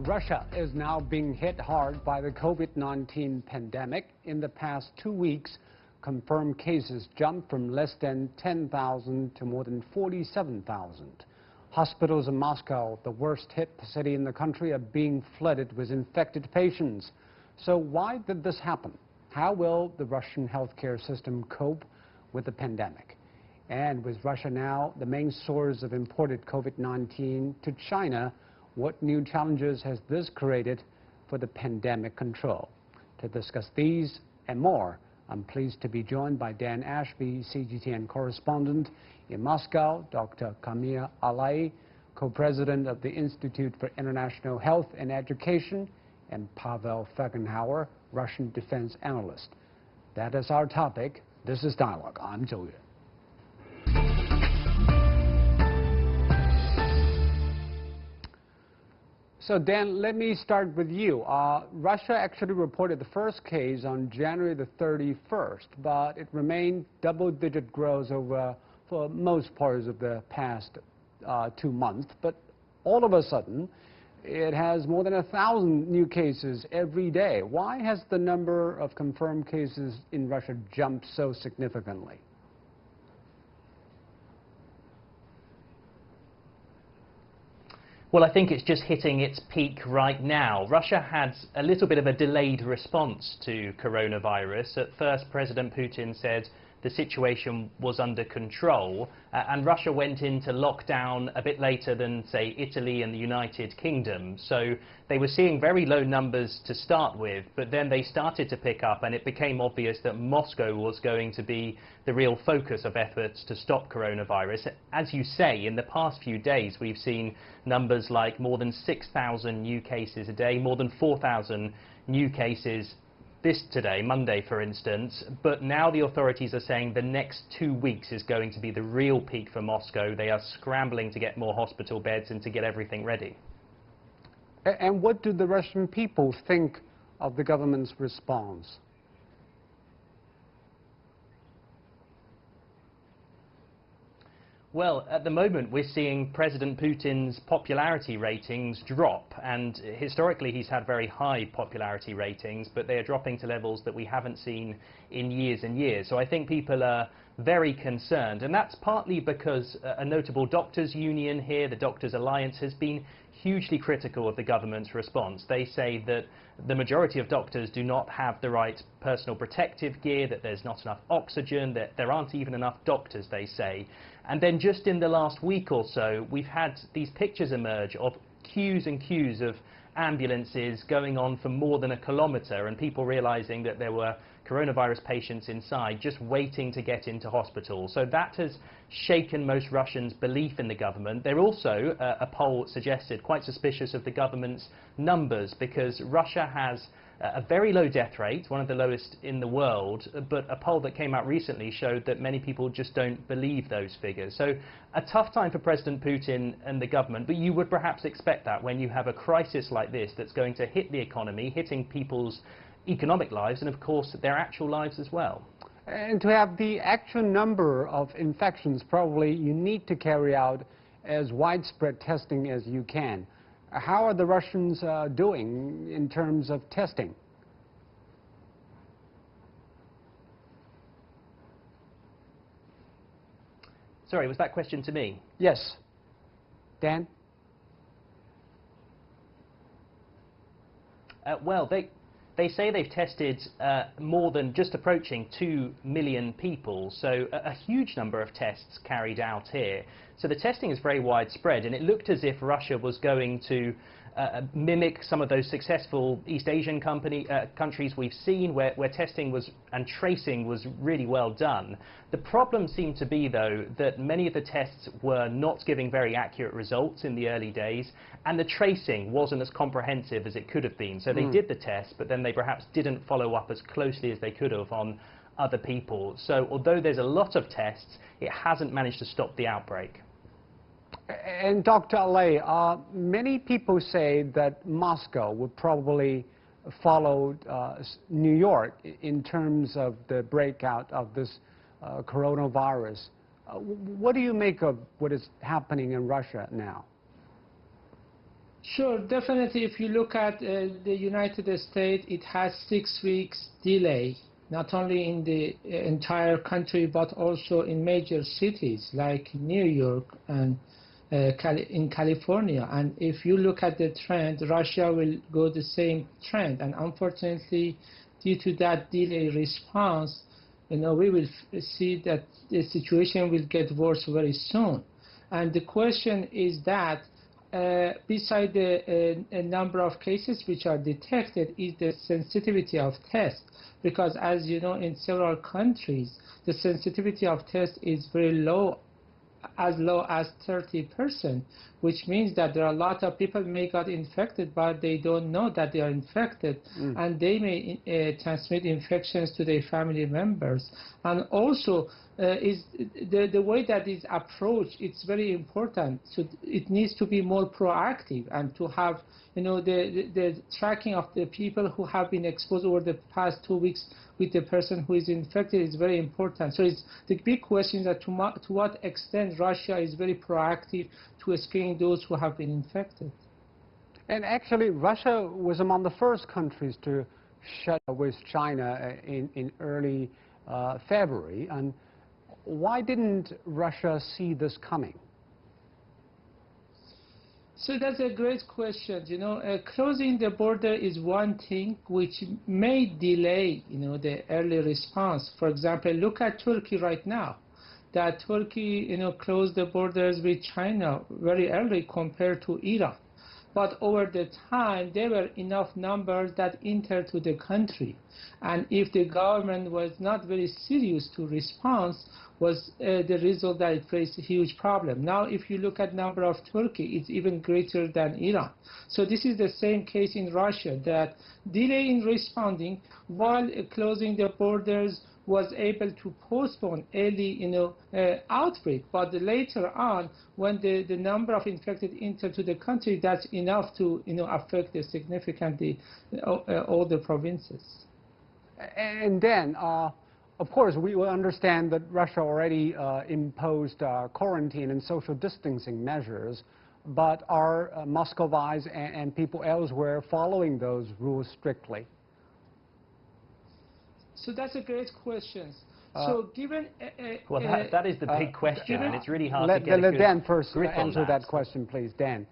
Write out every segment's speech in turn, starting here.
Russia is now being hit hard by the COVID-19 pandemic. In the past 2 weeks, confirmed cases jumped from less than 10,000 to more than 47,000. Hospitals in Moscow, the worst hit city in the country, are being flooded with infected patients. So why did this happen? How will the Russian healthcare system cope with the pandemic? And with Russia now the main source of imported COVID-19 to China, what new challenges has this created for the pandemic control? To discuss these and more, I'm pleased to be joined by Dan Ashby, CGTN correspondent in Moscow, Dr. Kamil Alai, co-president of the Institute for International Health and Education, and Pavel Fegenhauer, Russian defense analyst. That is our topic. This is Dialogue. I'm Zhou Yue. So Dan, let me start with you. Russia actually reported the first case on January the 31st, but it remained double-digit growth for most parts of the past 2 months. But all of a sudden, it has more than 1,000 new cases every day. Why has the number of confirmed cases in Russia jumped so significantly? Well, I think it's just hitting its peak right now. Russia had a little bit of a delayed response to coronavirus. At first, President Putin said the situation was under control, and Russia went into lockdown a bit later than, say, Italy and the United Kingdom. So they were seeing very low numbers to start with, but then they started to pick up, and it became obvious that Moscow was going to be the real focus of efforts to stop coronavirus. As you say, in the past few days, we've seen numbers like more than 6,000 new cases a day, more than 4,000 new cases today, Monday, for instance. But now the authorities are saying the next 2 weeks is going to be the real peak for Moscow. They are scrambling to get more hospital beds and to get everything ready. And what do the Russian people think of the government's response? Well, at the moment, we're seeing President Putin's popularity ratings drop, and historically he's had very high popularity ratings, but they are dropping to levels that we haven't seen in years and years. So I think people are very concerned, and that's partly because a notable doctors' union here, the Doctors' Alliance, has been hugely critical of the government's response. They say that the majority of doctors do not have the right personal protective gear, that there's not enough oxygen, that there aren't even enough doctors, they say. And then just in the last week or so, we've had these pictures emerge of queues and queues of ambulances going on for more than 1 kilometre, and people realizing that there were coronavirus patients inside just waiting to get into hospital. So that has shaken most Russians' belief in the government. They're also, a poll suggested, quite suspicious of the government's numbers, because Russia has a very low death rate, one of the lowest in the world, but a poll that came out recently showed that many people just don't believe those figures. So a tough time for President Putin and the government, but you would perhaps expect that when you have a crisis like this that's going to hit the economy, hitting people's economic lives and, of course, their actual lives as well. And to have the actual number of infections, probably you need to carry out as widespread testing as you can. How are the Russians doing in terms of testing? Sorry, was that question to me? Yes. Dan? Well, they say they've tested more than just approaching 2 million people, so a huge number of tests carried out here. So the testing is very widespread, and it looked as if Russia was going to mimic some of those successful East Asian countries we've seen, where testing and tracing was really well done. The problem seemed to be, though, that many of the tests were not giving very accurate results in the early days, and the tracing wasn't as comprehensive as it could have been. So they did the test, but then they perhaps didn't follow up as closely as they could have on other people. So although there's a lot of tests, it hasn't managed to stop the outbreak. And Dr. Alai, many people say that Moscow would probably follow New York in terms of the breakout of this coronavirus. What do you make of what is happening in Russia now? Sure, definitely. If you look at the United States, it has 6 weeks delay, not only in the entire country, but also in major cities like New York and in California. And if you look at the trend, Russia will go the same trend. And unfortunately, due to that delay response, we will see that the situation will get worse very soon. And the question is that beside the number of cases which are detected is the sensitivity of tests, because as you know, in several countries the sensitivity of tests is very low, as low as 30%, which means that there are a lot of people may got infected but they don't know that they are infected, and they may transmit infections to their family members. And also is the way that is approached, it's very important. So it needs to be more proactive, and to have the tracking of the people who have been exposed over the past 2 weeks with the person who is infected is very important. So it's the big question that to what extent Russia is very proactive to screening those who have been infected. And actually, Russia was among the first countries to shut with China in early February. And why didn't Russia see this coming? So that's a great question. Closing the border is one thing which may delay, the early response. For example, look at Turkey right now. That Turkey, closed the borders with China very early compared to Iran. But over the time, there were enough numbers that entered to the country. And if the government was not very serious to respond, was the result that it faced a huge problem. Now, if you look at number of Turkey, it's even greater than Iran. So this is the same case in Russia, that delay in responding while closing the borders was able to postpone early, outbreak. But later on, when the number of infected entered to the country, that's enough to, affect significantly all the provinces. And then, of course, we will understand that Russia already imposed quarantine and social distancing measures, but are Muscovites and people elsewhere following those rules strictly? So that's a great question. So given well, that is the big question, and it's really hard to get a let good Dan first grip on answer that question, please. Dan.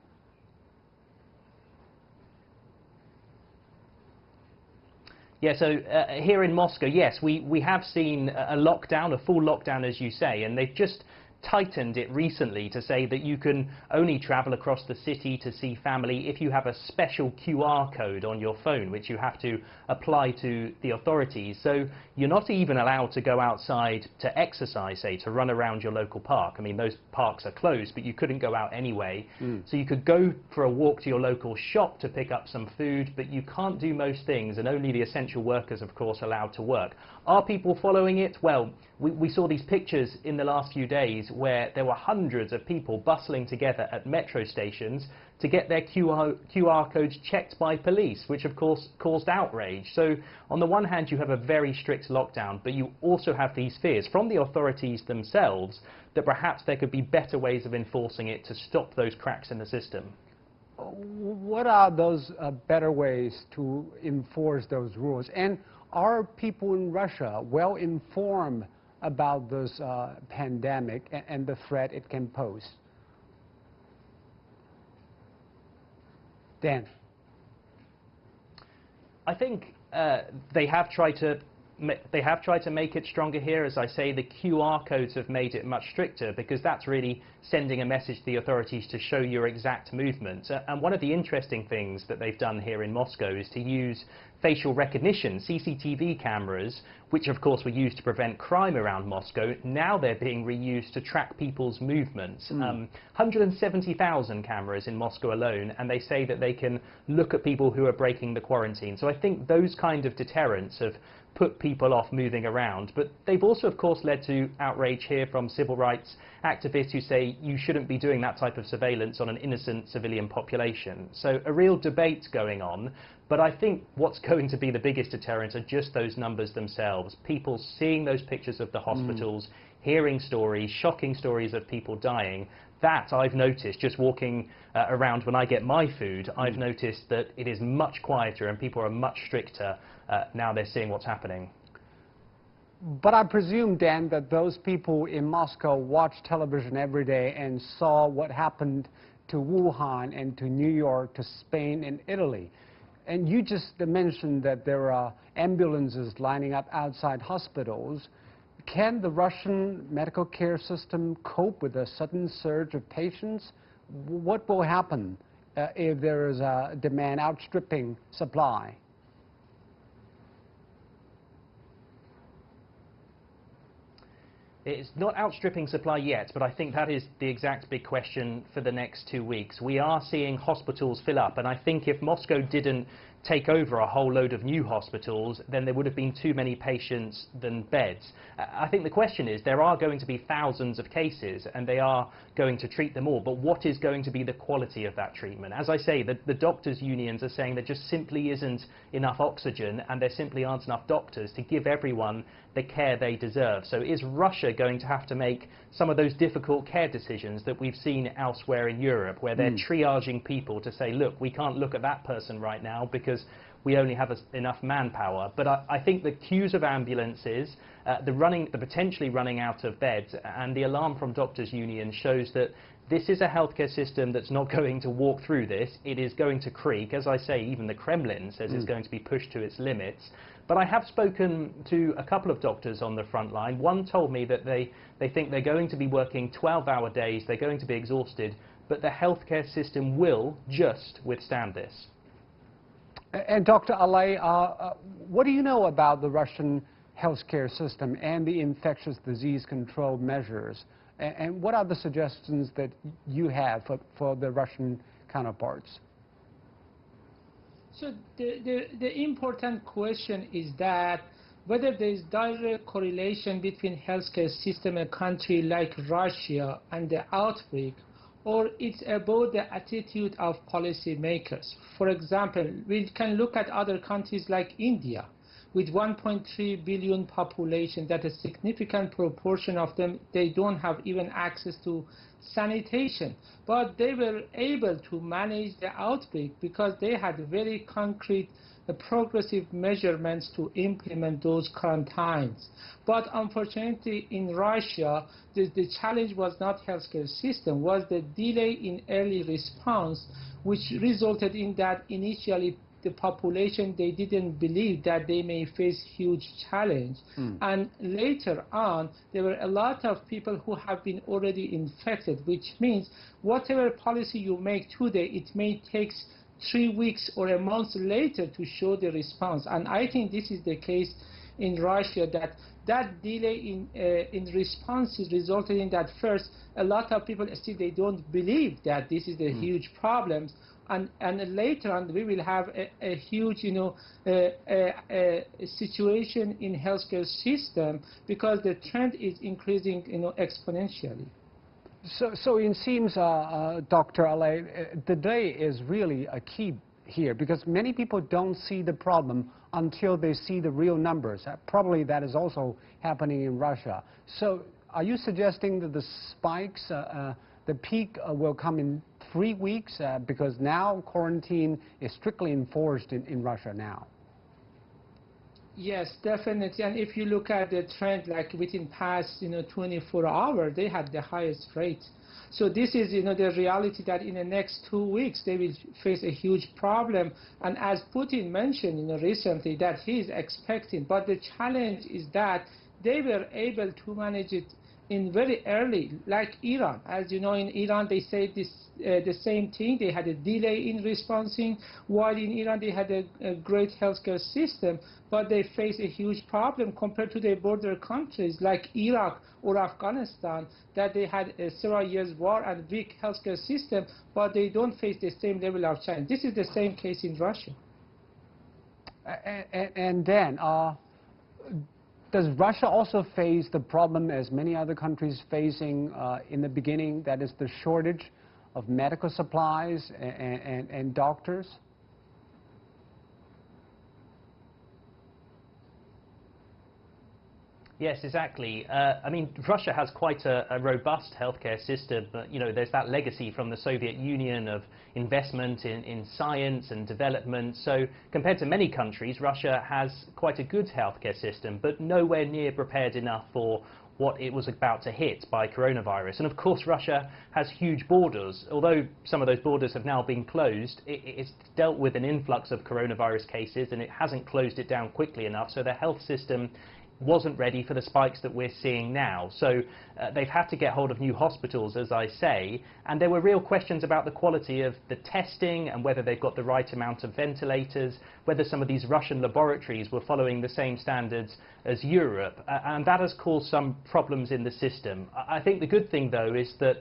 Yeah, so here in Moscow, yes, we have seen a lockdown, a full lockdown, as you say, and they've just tightened it recently to say that you can only travel across the city to see family if you have a special QR code on your phone, which you have to apply to the authorities. So you're not even allowed to go outside to exercise, say, to run around your local park. I mean, those parks are closed, but you couldn't go out anyway. So you could go for a walk to your local shop to pick up some food, but you can't do most things, and only the essential workers, of course, allowed to work. Are people following it? Well, we saw these pictures in the last few days where there were hundreds of people bustling together at metro stations to get their QR codes checked by police, which of course caused outrage. So on the one hand, you have a very strict lockdown, but you also have these fears from the authorities themselves that perhaps there could be better ways of enforcing it to stop those cracks in the system. What are those better ways to enforce those rules? And are people in Russia well informed about this pandemic and the threat it can pose? Dan. I think they have tried to make it stronger here. As I say, the QR codes have made it much stricter, because that's really sending a message to the authorities to show your exact movement. And one of the interesting things that they've done here in Moscow is to use facial recognition, CCTV cameras, which of course were used to prevent crime around Moscow. Now they're being reused to track people's movements. 170,000 cameras in Moscow alone, and they say that they can look at people who are breaking the quarantine. So I think those kind of deterrents have put people off moving around, but they've also of course led to outrage here from civil rights activists who say you shouldn't be doing that type of surveillance on an innocent civilian population. So a real debate going on, but I think what's going to be the biggest deterrent are just those numbers themselves. People seeing those pictures of the hospitals, hearing stories, shocking stories of people dying. that I've noticed just walking around when I get my food. I've noticed that it is much quieter and people are much stricter now they're seeing what's happening. But I presume, Dan, that those people in Moscow watch television every day and saw what happened to Wuhan and to New York, to Spain and Italy. And you just mentioned that there are ambulances lining up outside hospitals. Can the Russian medical care system cope with a sudden surge of patients? What will happen if there is a demand outstripping supply? It's not outstripping supply yet, but I think that is the exact big question for the next 2 weeks. We are seeing hospitals fill up, and I think if Moscow didn't take over a whole load of new hospitals, then there would have been too many patients than beds. I think the question is, there are going to be thousands of cases, and they are going to treat them all, but what is going to be the quality of that treatment? As I say, the doctors' unions are saying there just simply isn't enough oxygen, and there simply aren't enough doctors to give everyone the care they deserve. So is Russia going to have to make some of those difficult care decisions that we've seen elsewhere in Europe, where they're triaging people to say, look, we can't look at that person right now because we only have enough manpower? But I think the queues of ambulances, the potentially running out of beds, and the alarm from doctors' union shows that this is a healthcare system that's not going to walk through this. It is going to creak. As I say, even the Kremlin says it's going to be pushed to its limits. But I have spoken to a couple of doctors on the front line. One told me that they think they're going to be working 12-hour days, they're going to be exhausted, but the healthcare system will just withstand this. And Dr. Alay, what do you know about the Russian healthcare system and the infectious disease control measures? And what are the suggestions that you have for the Russian counterparts? So the important question is that whether there is direct correlation between healthcare system in a country like Russia and the outbreak, or it's about the attitude of policymakers. For example, we can look at other countries like India, with 1.3 billion population, that a significant proportion of them, they don't have even access to sanitation. But they were able to manage the outbreak because they had very concrete progressive measurements to implement those quarantines. But unfortunately in Russia, the challenge was not healthcare system, was the delay in early response, which resulted in that initially the population, they didn't believe that they may face huge challenge. And later on, there were a lot of people who have been already infected, which means whatever policy you make today, it may take 3 weeks or a month later to show the response. And I think this is the case in Russia, that delay in responses resulted in that first, a lot of people still, they don't believe that this is the huge problems. And later on, we will have a huge, situation in healthcare system because the trend is increasing, exponentially. So it seems, Dr. Alay, the day is really a key here because many people don't see the problem until they see the real numbers. Probably that is also happening in Russia. So are you suggesting that the spikes, the peak will come in 3 weeks because now quarantine is strictly enforced in Russia now? Yes, definitely. And if you look at the trend, like within past 24 hours, they had the highest rate. So this is the reality that in the next 2 weeks they will face a huge problem. And as Putin mentioned recently, that he is expecting. But the challenge is that they were able to manage it in very early, like Iran. As you know, in Iran they say this the same thing. They had a delay in responding, while in Iran they had a great healthcare system, but they face a huge problem compared to their border countries like Iraq or Afghanistan, that they had a several years war and weak healthcare system, but they don't face the same level of challenge. This is the same case in Russia. And then, does Russia also face the problem as many other countries facing in the beginning, that is the shortage of medical supplies and doctors? Yes, exactly. I mean, Russia has quite a robust healthcare system, but, you know, there's that legacy from the Soviet Union of investment in science and development. So compared to many countries, Russia has quite a good healthcare system, but nowhere near prepared enough for what it was about to hit by coronavirus. And of course, Russia has huge borders. Although some of those borders have now been closed, it's dealt with an influx of coronavirus cases, and it hasn't closed it down quickly enough. So the health system wasn't ready for the spikes that we're seeing now. So they've had to get hold of new hospitals, as I say, and there were real questions about the quality of the testing and whether they've got the right amount of ventilators, whether some of these Russian laboratories were following the same standards as Europe, and that has caused some problems in the system. I think the good thing, though, is that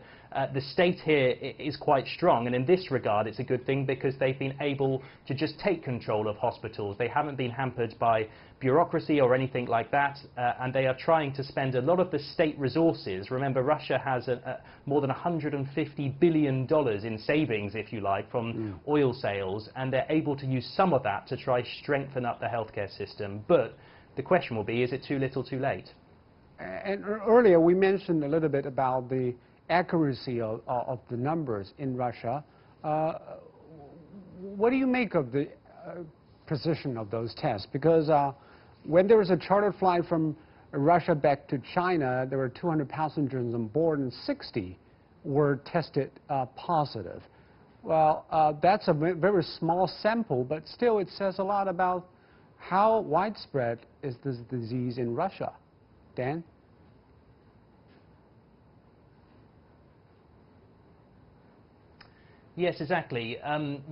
the state here is quite strong, and in this regard it's a good thing because they've been able to just take control of hospitals. They haven't been hampered by bureaucracy or anything like that, and they are trying to spend a lot of the state resources. Remember, Russia has more than $150 billion in savings, if you like, from oil sales, and they're able to use some of that to try strengthen up the healthcare system. But the question will be, is it too little too late? And earlier we mentioned a little bit about the accuracy of the numbers in Russia. What do you make of the precision of those tests? Because when there was a chartered flight from Russia back to China, there were 200 passengers on board and 60 were tested positive. Well, that's a very small sample, but still it says a lot about how widespread is this disease in Russia. Dan? Yes, exactly.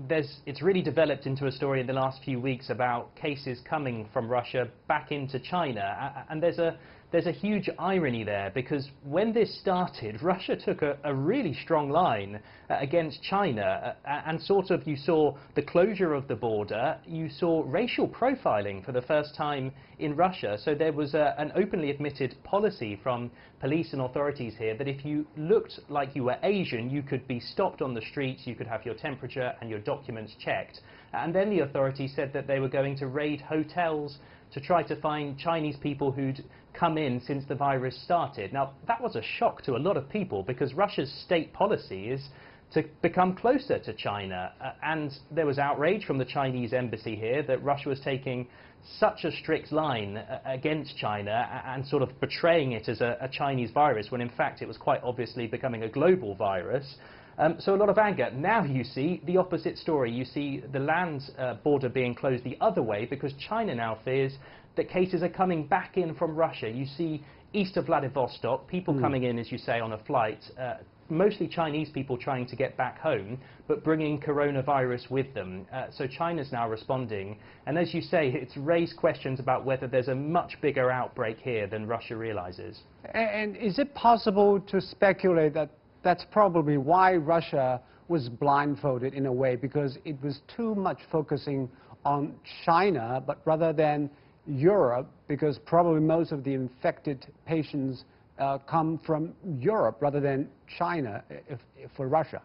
It's really developed into a story in the last few weeks about cases coming from Russia back into China, and there's a huge irony there, because when this started, Russia took a really strong line against China, and sort of you saw the closure of the border, you saw racial profiling for the first time in Russia. So there was an openly admitted policy from police and authorities here that if you looked like you were Asian, you could be stopped on the streets, you could have your temperature and your documents checked. And then the authorities said that they were going to raid hotels to try to find Chinese people who'd come in since the virus started. Now, that was a shock to a lot of people, because Russia's state policy is to become closer to China. And there was outrage from the Chinese embassy here that Russia was taking such a strict line against China and sort of portraying it as a Chinese virus, when in fact it was quite obviously becoming a global virus. So a lot of anger. Now you see the opposite story. You see the land border being closed the other way, because China now fears that cases are coming back in from Russia. You see east of Vladivostok, people coming in, as you say, on a flight, mostly Chinese people trying to get back home, but bringing coronavirus with them. So China's now responding. And as you say, it's raised questions about whether there's a much bigger outbreak here than Russia realizes. And is it possible to speculate that that's probably why Russia was blindfolded in a way, because it was too much focusing on China, but rather than Europe, because probably most of the infected patients come from Europe rather than China if for Russia?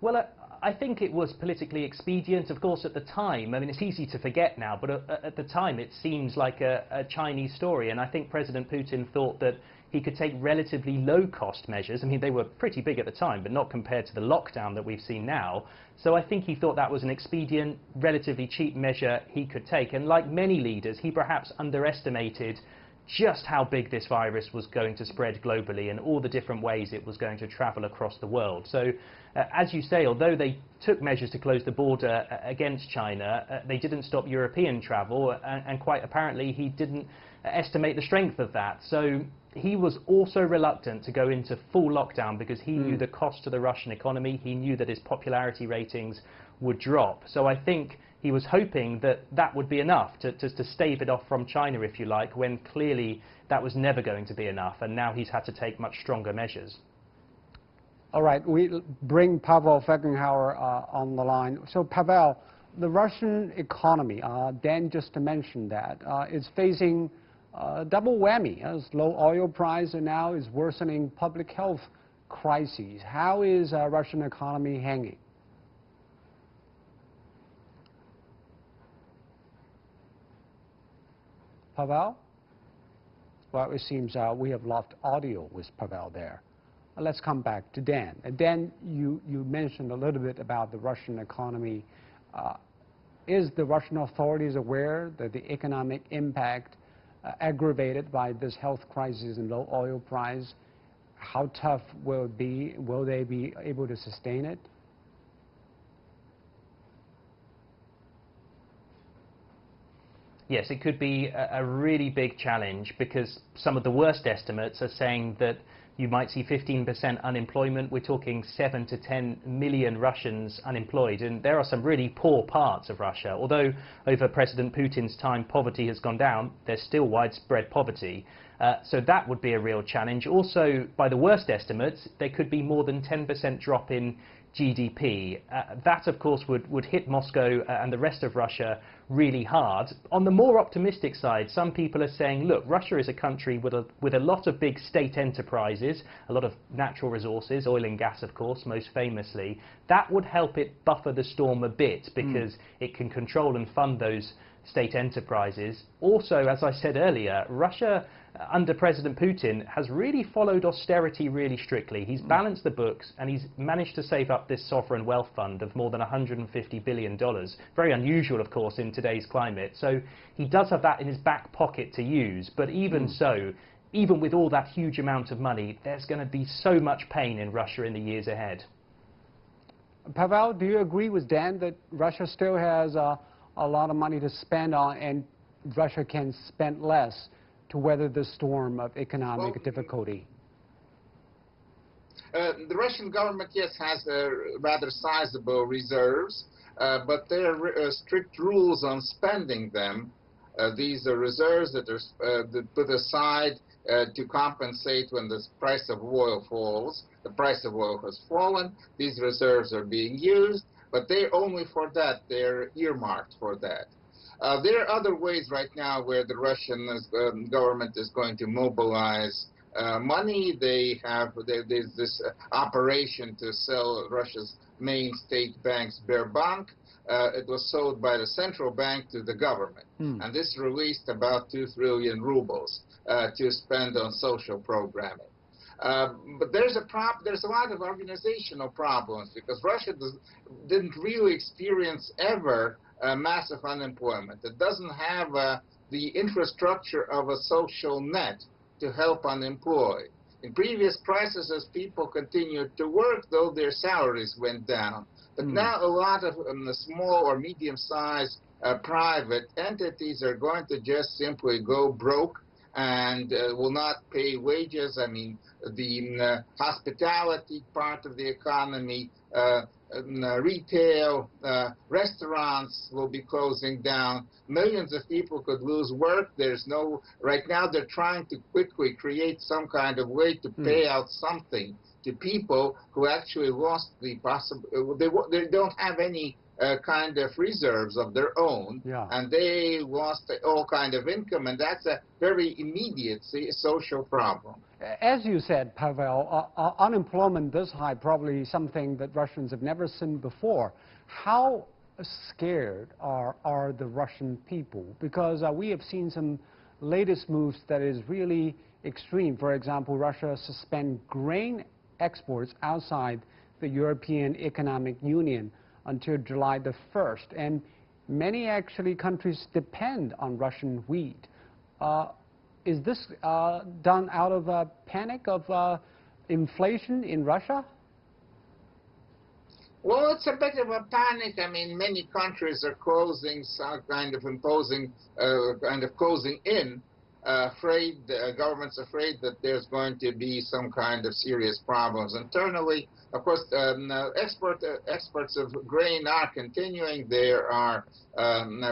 Well, I think it was politically expedient. Of course, at the time, I mean, it's easy to forget now, but at the time it seems like a Chinese story, and I think President Putin thought that he could take relatively low-cost measures. I mean, they were pretty big at the time, but not compared to the lockdown that we've seen now. So I think he thought that was an expedient, relatively cheap measure he could take. And like many leaders, he perhaps underestimated just how big this virus was going to spread globally and all the different ways it was going to travel across the world. So, as you say, although they took measures to close the border against China, they didn't stop European travel, and quite apparently he didn't estimate the strength of that. So he was also reluctant to go into full lockdown because he knew the cost to the Russian economy. He knew that his popularity ratings would drop. So I think he was hoping that that would be enough to stave it off from China, if you like, when clearly that was never going to be enough, and now he's had to take much stronger measures. All right, we bring Pavel Feckenhauer on the line. So Pavel, the Russian economy, Dan just mentioned that, is facing double whammy, as low oil price and now is worsening public health crises. How is Russian economy hanging? Pavel? Well, it seems we have lost audio with Pavel there. Let's come back to Dan. Dan, you mentioned a little bit about the Russian economy. Is the Russian authorities aware that the economic impact aggravated by this health crisis and low oil price, how tough will it be? Will they be able to sustain it? Yes, it could be a really big challenge, because some of the worst estimates are saying that you might see 15% unemployment. We're talking 7 to 10 million Russians unemployed, and there are some really poor parts of Russia. Although over President Putin's time poverty has gone down, there's still widespread poverty. So that would be a real challenge. Also, by the worst estimates, there could be more than 10% drop in GDP. That, of course, would hit Moscow and the rest of Russia really hard. On the more optimistic side, some people are saying, look, Russia is a country with a lot of big state enterprises, a lot of natural resources, oil and gas, of course, most famously. That would help it buffer the storm a bit, because it can control and fund those state enterprises. Also, as I said earlier, Russia under President Putin has really followed austerity really strictly. He's balanced the books, and he's managed to save up this sovereign wealth fund of more than $150 billion. Very unusual, of course, in today's climate. So he does have that in his back pocket to use. But even so, even with all that huge amount of money, there's going to be so much pain in Russia in the years ahead. Pavel, do you agree with Dan that Russia still has a lot of money to spend on, and Russia can spend less to weather the storm of economic difficulty? The Russian government, yes, has rather sizable reserves, but there are strict rules on spending them. These are reserves that are put aside to compensate when the price of oil falls. The price of oil has fallen. These reserves are being used, but they're only for that. They're earmarked for that. There are other ways right now where the Russian government is going to mobilize money. There's this operation to sell Russia's main state bank's Sberbank. It was sold by the central bank to the government, and this released about 2 trillion rubles to spend on social programming. But there's a lot of organizational problems, because Russia didn't really experience ever massive unemployment. It doesn't have the infrastructure of a social net to help unemployed. In previous crises, people continued to work, though their salaries went down. But now a lot of the small or medium-sized private entities are going to just simply go broke and will not pay wages. I mean, the hospitality part of the economy, retail, restaurants will be closing down. Millions of people could lose work. Right now they're trying to quickly create some kind of way to pay out something to people who actually lost the they don't have any kind of reserves of their own, and they lost all kind of income, and that's a very immediate social problem. As you said, Pavel, unemployment this high, probably something that Russians have never seen before. How scared are the Russian people? Because we have seen some latest moves that is really extreme. For example, Russia suspend grain exports outside the European Economic Union until July the 1st. And many actually countries depend on Russian wheat. Is this done out of a panic of inflation in Russia? Well, it's a bit of a panic. I mean, many countries are closing, some kind of imposing, closing in, governments afraid that there's going to be some kind of serious problems internally. Of course, exports of grain are continuing. There are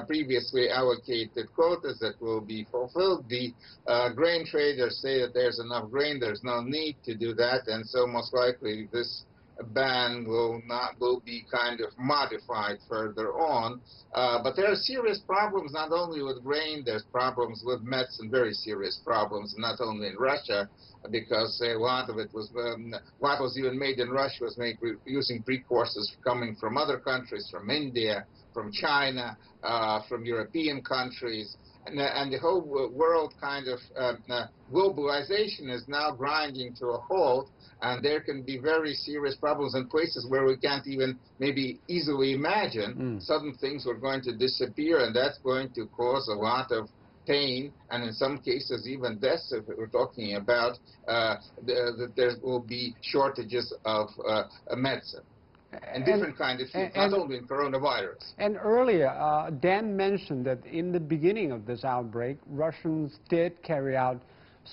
previously allocated quotas that will be fulfilled. The grain traders say that there's enough grain, there's no need to do that, and so most likely this ban will be kind of modified further on. But there are serious problems not only with grain, there's problems with medicine, very serious problems, not only in Russia, because a lot of it was, what was even made in Russia was made using precursors coming from other countries, from India, from China, from European countries. and the whole world kind of globalization is now grinding to a halt, and there can be very serious problems in places where we can't even maybe easily imagine. Sudden things are going to disappear, and that's going to cause a lot of pain, and in some cases even deaths, if we're talking about that there will be shortages of medicine. And different kind of fields, not only in coronavirus. And earlier, Dan mentioned that in the beginning of this outbreak, Russians did carry out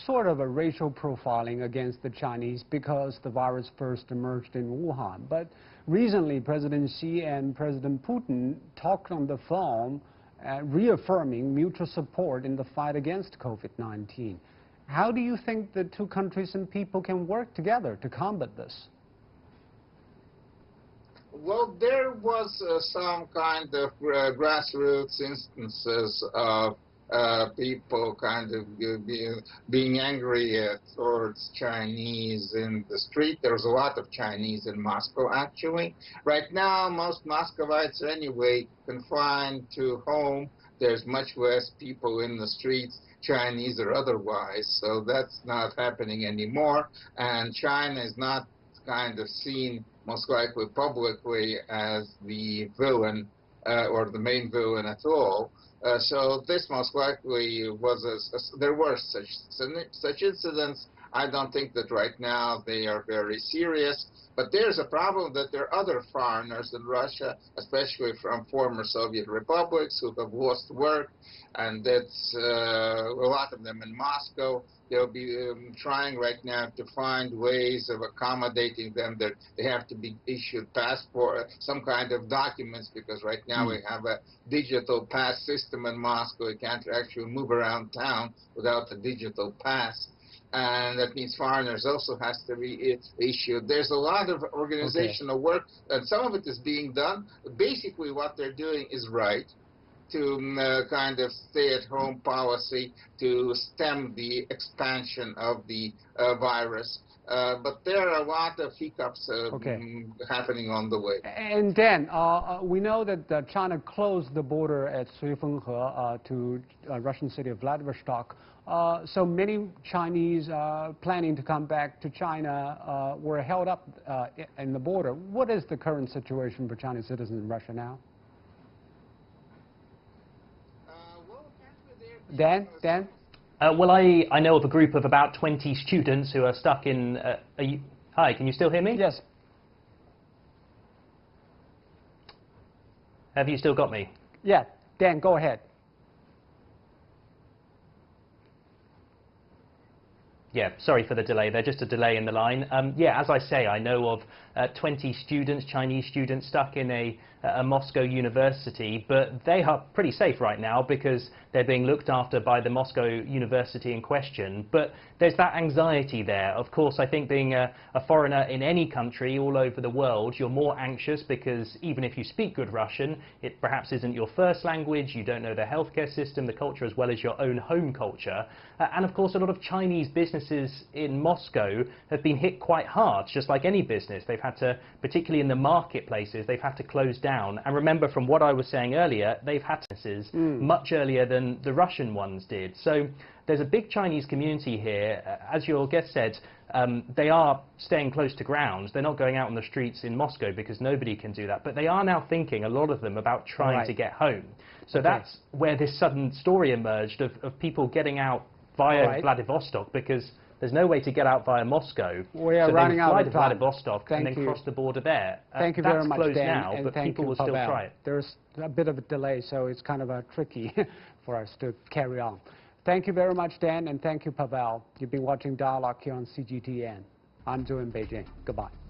sort of a racial profiling against the Chinese because the virus first emerged in Wuhan. But recently, President Xi and President Putin talked on the phone, reaffirming mutual support in the fight against COVID-19. How do you think the two countries and people can work together to combat this? Well, there was some kind of grassroots instances of people kind of being angry towards Chinese in the street. There's a lot of Chinese in Moscow, actually. Right now, most Muscovites are anyway confined to home. There's much less people in the streets, Chinese or otherwise, so that's not happening anymore. And China is not kind of seen most likely publicly as the villain or the main villain at all. So this most likely was there were such incidents. I don't think that right now they are very serious, but there's a problem that there are other foreigners in Russia, especially from former Soviet republics, who have lost work, and that's a lot of them in Moscow. They'll be trying right now to find ways of accommodating them, that they have to be issued passport, some kind of documents, because right now we have a digital pass system in Moscow. You can't actually move around town without a digital pass. And that means foreigners also has to be issued. There's a lot of organizational work, and some of it is being done. Basically, what they're doing is right, to kind of stay-at-home policy to stem the expansion of the virus. But there are a lot of hiccups happening on the way. And Dan, we know that China closed the border at Suifenghe to Russian city of Vladivostok. So many Chinese planning to come back to China were held up in the border. What is the current situation for Chinese citizens in Russia now? Dan? Well, I know of a group of about 20 students who are stuck in... Hi, can you still hear me? Yes. Have you still got me? Yeah, Dan, go ahead. Yeah, sorry for the delay there, just a delay in the line. Yeah, as I say, I know of 20 students, Chinese students, stuck in a Moscow university, but they are pretty safe right now because they're being looked after by the Moscow university in question. But there's that anxiety there. Of course, I think being a foreigner in any country all over the world, you're more anxious because even if you speak good Russian, it perhaps isn't your first language, you don't know the healthcare system, the culture, as well as your own home culture. And of course, a lot of Chinese businesses in Moscow have been hit quite hard, just like any business. They've had to, particularly in the marketplaces, they've had to close down. And remember, from what I was saying earlier, they've had businesses much earlier than the Russian ones did. So there's a big Chinese community here. As your guest said, they are staying close to ground. They're not going out on the streets in Moscow because nobody can do that. But they are now thinking, a lot of them, about trying to get home. So that's where this sudden story emerged of people getting out via Vladivostok, because there's no way to get out via Moscow. We are running out of time. So they fly to Vladivostok and then cross the border there. Thank you very much, Dan. Now, but people will still try it. There's a bit of a delay, so it's kind of tricky for us to carry on. Thank you very much, Dan, and thank you, Pavel. You've been watching Dialogue here on CGTN. I'm Joe in Beijing. Goodbye.